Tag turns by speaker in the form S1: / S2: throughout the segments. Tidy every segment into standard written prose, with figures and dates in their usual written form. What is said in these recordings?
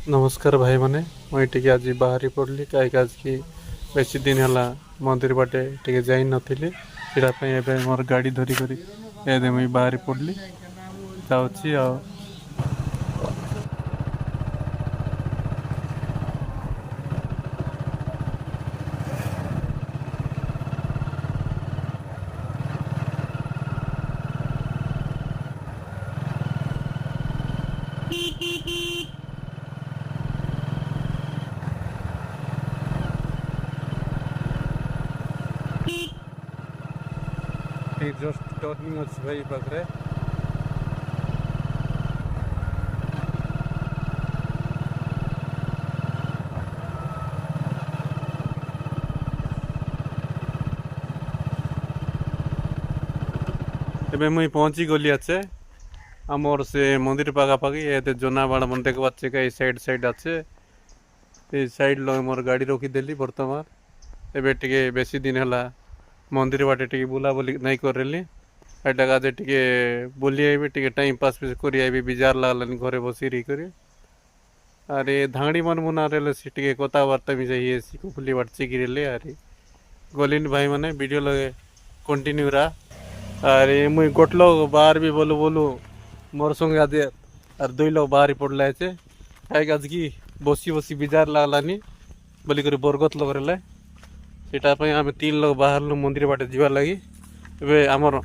S1: नमस्कार भाई मैंने मुई टी आज बाहरी पड़ली कहीं आज की बेसी दिन है मंदिर बाटे टे जाई नथिली सीटापी मोर गाड़ी धरिक मुई बाहरी पड़ली जाऊँगी आ जस्ट टर्निंग अच्छी भाई पाखे एबे मुई पहुंची गली आछे आमर से मंदिर पाखापाखि ये जोनाबाड़ मन देख पाचे का साइड साइड आछे ये साइड लो मोर गाड़ी रखीदेली बर्तमान एबे टिके बेसी दिन है मंदिर बाटे टिके बुलाबुली नहीं करली एटा काजे टिके बुली आइबे टिके टाइम पास करी आइबे बिजार लागलानी घरे बसी रही करी अरे धांगड़ी मन मुना रेले से टिके कथाबार्ता भी जाइए सिको फुली बाटची गिरेले अरे गलिन भाई माने वीडियो लगे कंटिन्यू रहा अरे मुई गोट लोग बाहर भी बोलू बोलू मोर संगे आदे और दुई लोग बाहर ही पड़ला है आज की बसी बसी बिजार लागलानी बोली कर बरगत लोग रहे सेटापी आम तीन लोग बाहर मंदिर बाटे जीवार लगी ए आमर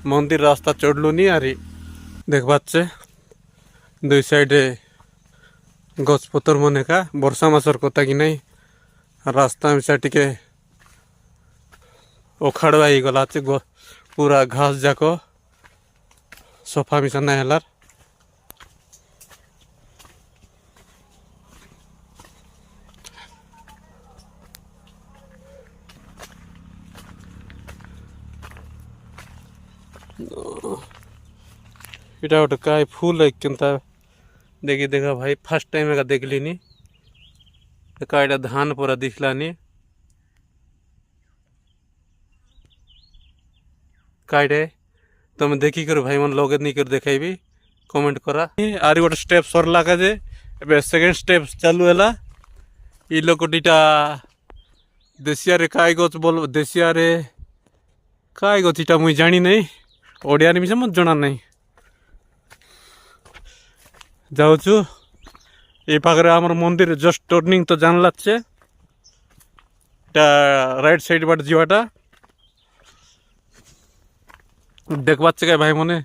S1: मंदिर रास्ता चढ़लुनी आरी देख पाचे दुई साइड गछपतर मन का वर्षा मासर कथा कि नहीं रास्ता में से टिके ओखाड़वा ही गला पूरा घास जाक सफा मिसा नहीं है इटा गोटे काय फूल है केनता देखी देखा भाई फर्स्ट टाइम का देखली नी का धान पूरा दिखलानी काटे तुम देखी कर भाई मन लगे नहीं कर देखाइबी कमेंट करा आरी गोटे स्टेप सरला का जे एबे सेकंड स्टेप चालू है ई लोग दीटा देशिया रे काय गछ बोल देशिया रे काय गछ इटा मुई जानी नहीं ओडिया रे मिसे मत जना नहीं जाऊचु ये पाखरे आमर मंदिर जस्ट टर्निंग तो जान लाचे राइट साइड बाट जीवाटा देख पाचे क्या भाई मने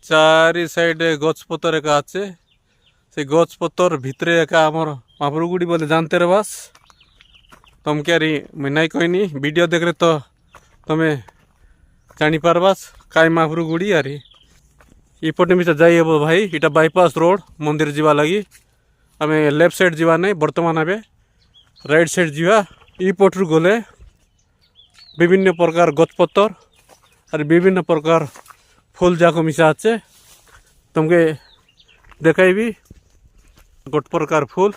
S1: चारि साइड गछपतर एका आछे से गछपतर भितरे एका आमर महाप्रभुगुड़ी बोले जानते रे बास तुम क्या री मैं नहीं कहनी वीडियो देख रहे तो तुम्हें जानी पारबास काय महाप्रभुगुड़ी यारी इपटे मिसा जाई हे भाई इटा बाईपास रोड मंदिर जीवा लगी आम लेफ्ट साइड जीवा नहीं बर्तमान आबे राइट साइड जीवा इपटू गले विभिन्न प्रकार गछपतर और विभिन्न प्रकार फूल जाक मिसा आछे तुमके देखाइबी गोट प्रकार फूल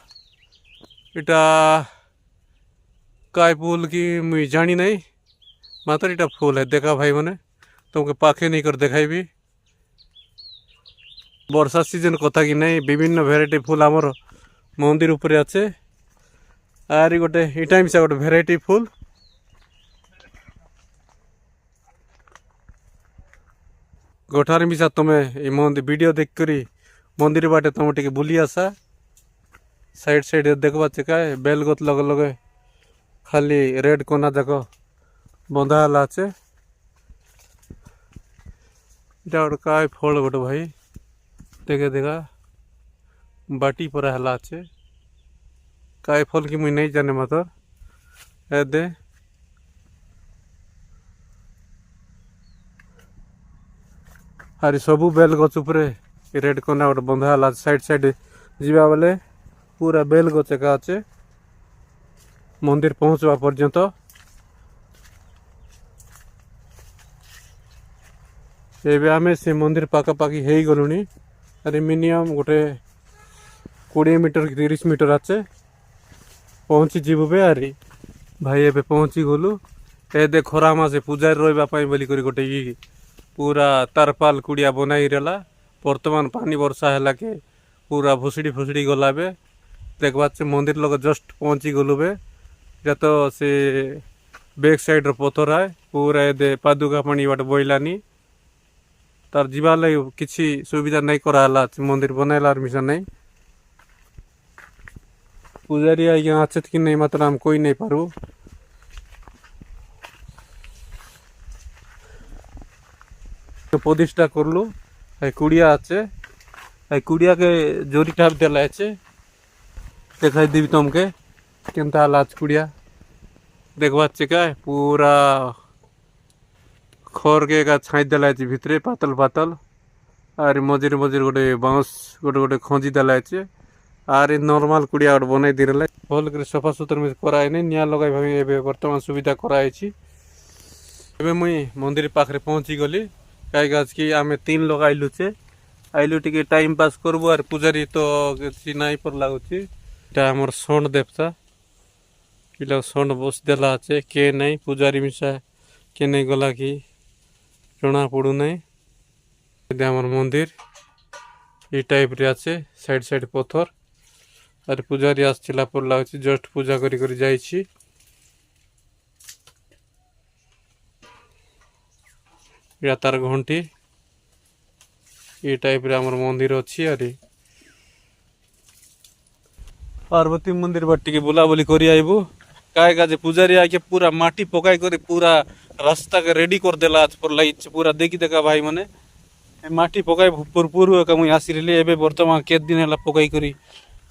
S1: इटा काय फूल की मुई जानी नहीं मात्र इटा फूल है देखा भाई मैंने तुमके पाखे नहीं कर देखाइबी वर्षा सीजन कथा कि नहीं विभिन्न भेराइटी फूल आमर मंदिर उपरे आछे आरी गोटे इटा मिसा गोटे भेराइटी फूल गोठार मिसा तुम्हें मंदिर वीडियो देख करी मंदिर बाटे तुम टे बुली आसा साइड साइड देख पाचे का बेलगत लगे लगे खाली रेड कोना जाक बंधा है इटा गोटे काय फल गोटे भाई देखे देखा बाटी परा हला अच्छे काय फल की मुई नहीं जाने मातर दे अरे सबू बेल गच उपरे रेड कोना गोटे बंधा हला साइड साइड जीवा बेले पूरा बेल गच एका अच्छे मंदिर पहुँचवा पर्यंत एबे आमे से मंदिर पाखापाखि हो गलुनी अरे मिनिमम गोटे 20 मीटर 30 मीटर आचे पहुँची जीवु बे अरे भाई एबे पहुँची गलु ए दे खरा मासे पूजारी रही बोली गोटे पूरा तारपाल कुड़िया बनाई रहा बर्तमान पानी वर्षा है के पूरा भुसड़ी फुसड़ी गला बे देखवा मंदिर लोग जस्ट पहुंची गलु बे तो से बैक साइड पथर है पूरा ए पादुका पानी बाट बोइलानी तार जीवा लगी किसी सुविधा नहीं कराला मंदिर बनाइलार मिशन नहीं पूजारी आज्ञा अच्छे कि नहीं मतलब हम कोई नहीं पारू तो प्रतिष्ठा करलु कुड़िया आछे कुड़िया के जोरी टाप देला है देखाई देवी तुमके केनता आज कुड़िया देखवा का पूरा खर के छाई देला भितरे पातल पातल और मझे मझे गोटे बाउंस गोटे गोटे खंजी देला आर नॉर्मल कुड़िया गोटे बनई दे रहा भल कर सफा सुतर में कराए नहीं निया लगाई भाई बर्तमान सुविधा कराई मुई मंदिर पाखे पहुँची गली कहीं आज कि आम 3 लोग आइलु चे आइलु टी टाइम पास करबू और पूजारी तो किसी नाई पर लगुच आमर सण देवता किला सण बस देला আছে के नहीं पूजारी मिसा के नहीं गला कि जना पड़ू नहीं आमर मंदिर ये टाइप रे আছে साइड साइड पत्थर और पूजारी आसला पर लगुच जस्ट पूजा करी करी जाइछि या तार घंटी ये टाइप रे आमर मंदिर अच्छी अरे पार्वती मंदिर बाट टिके बुलाबुली करी आइबू का जे पूजारी आके पूरा माटी पकाई कर पूरा रास्ता के रेडी कर देला आज पर लगी पूरा देखी देखा भाई माने माटी पकाई पूर्व का मुई आसी रही एबे वर्तमान के दिन है पकाई करी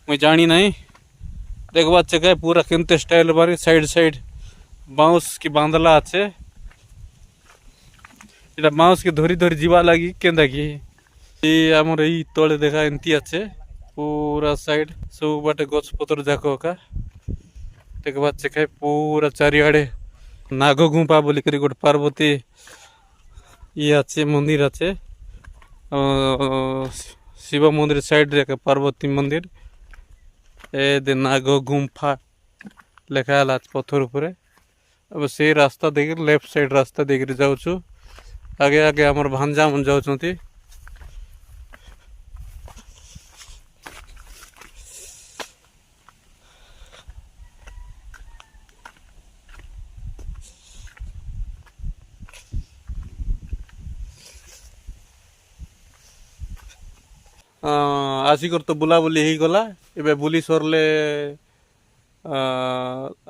S1: मुई जानी नहीं देखवा चेक पूरा केनते स्टाइल बारी साइड साइड बाउंस की बांधला আছে এটা बाउंस के धरी धरी जीवा लगी केंदा की ये आमर ई तले देखा एंती আছে पूरा साइड सब बाटे गछ पतर जाक का देखवा चेक पूरा चारिआडे नाग गुंपा बोली करी गोटे पार्वती ये আছে मंदिर আছে शिव मंदिर साइड रे पार्वती मंदिर ए दे नाग गुंफा लेखा है पत्थर ऊपर अब से रास्ता देख लेफ्ट साइड रास्ता देख जाऊँ आगे आगे आमर भांजा मन जाऊँच आसिकर तो बुलाबुली हो गला एबे बुली सरले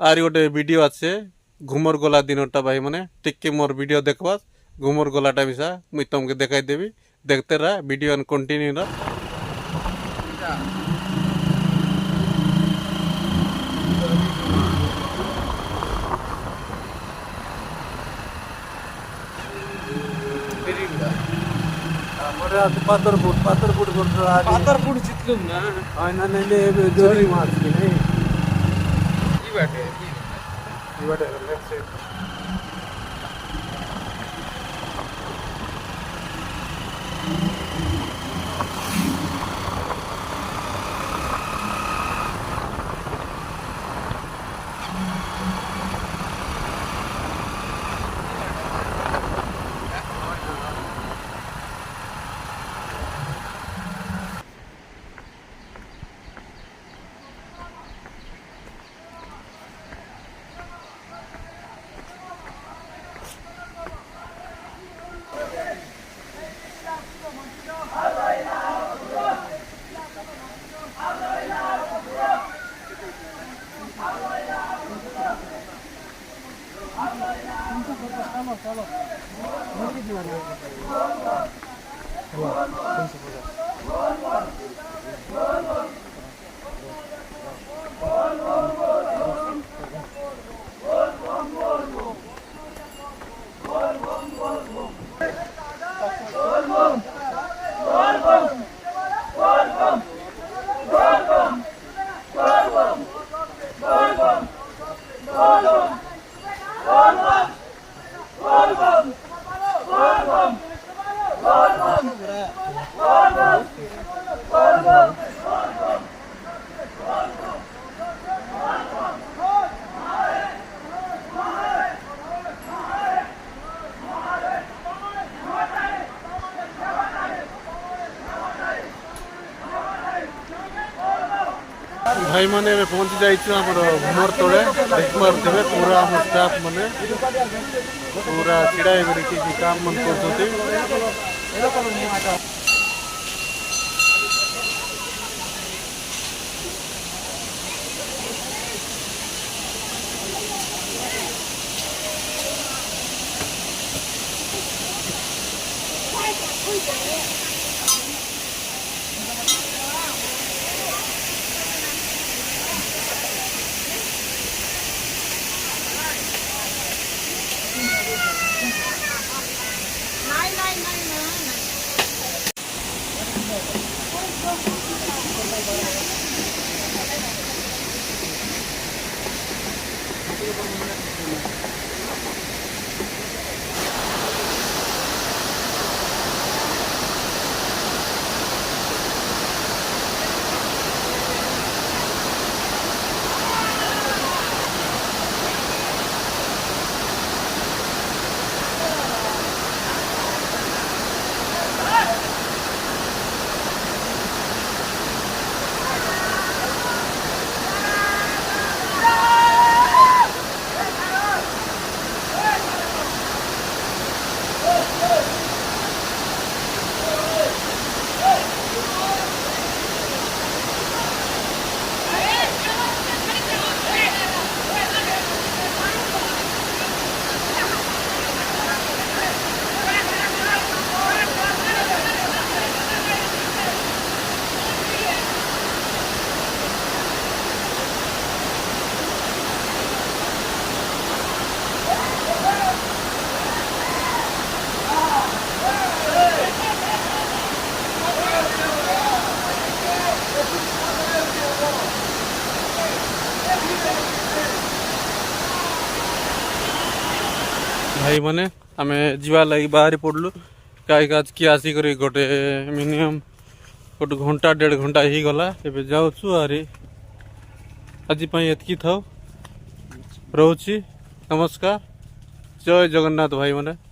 S1: आरी गोटे वीडियो आछे घुमर गला दिनटा भाई माने टिके मोर वीडियो देखबा घुमर गलाटा मिसा मुई तुमके देखाई देवी देखते रहा वीडियो एंड कंटिन्यू रहा पातरपुट जितलुम ना आना नहीं जोरी मार के नहीं ई बाटे लेफ्ट साइड भाई मैंने पहुंची जाइए घुमर तले देख पारे पूरा आम स्टाफ मैंने पूरा छिड़ा काम मन कर भाई मैंने आम जीवा लगी बाहरी पड़लु कहीं आज किए आसिक गोटे मिनिमम गोटे घंटा 1.5 घंटा ही गला एबे जाऊँ आरी आज एतकी था रोची नमस्कार जय जगन्नाथ भाई मैंने।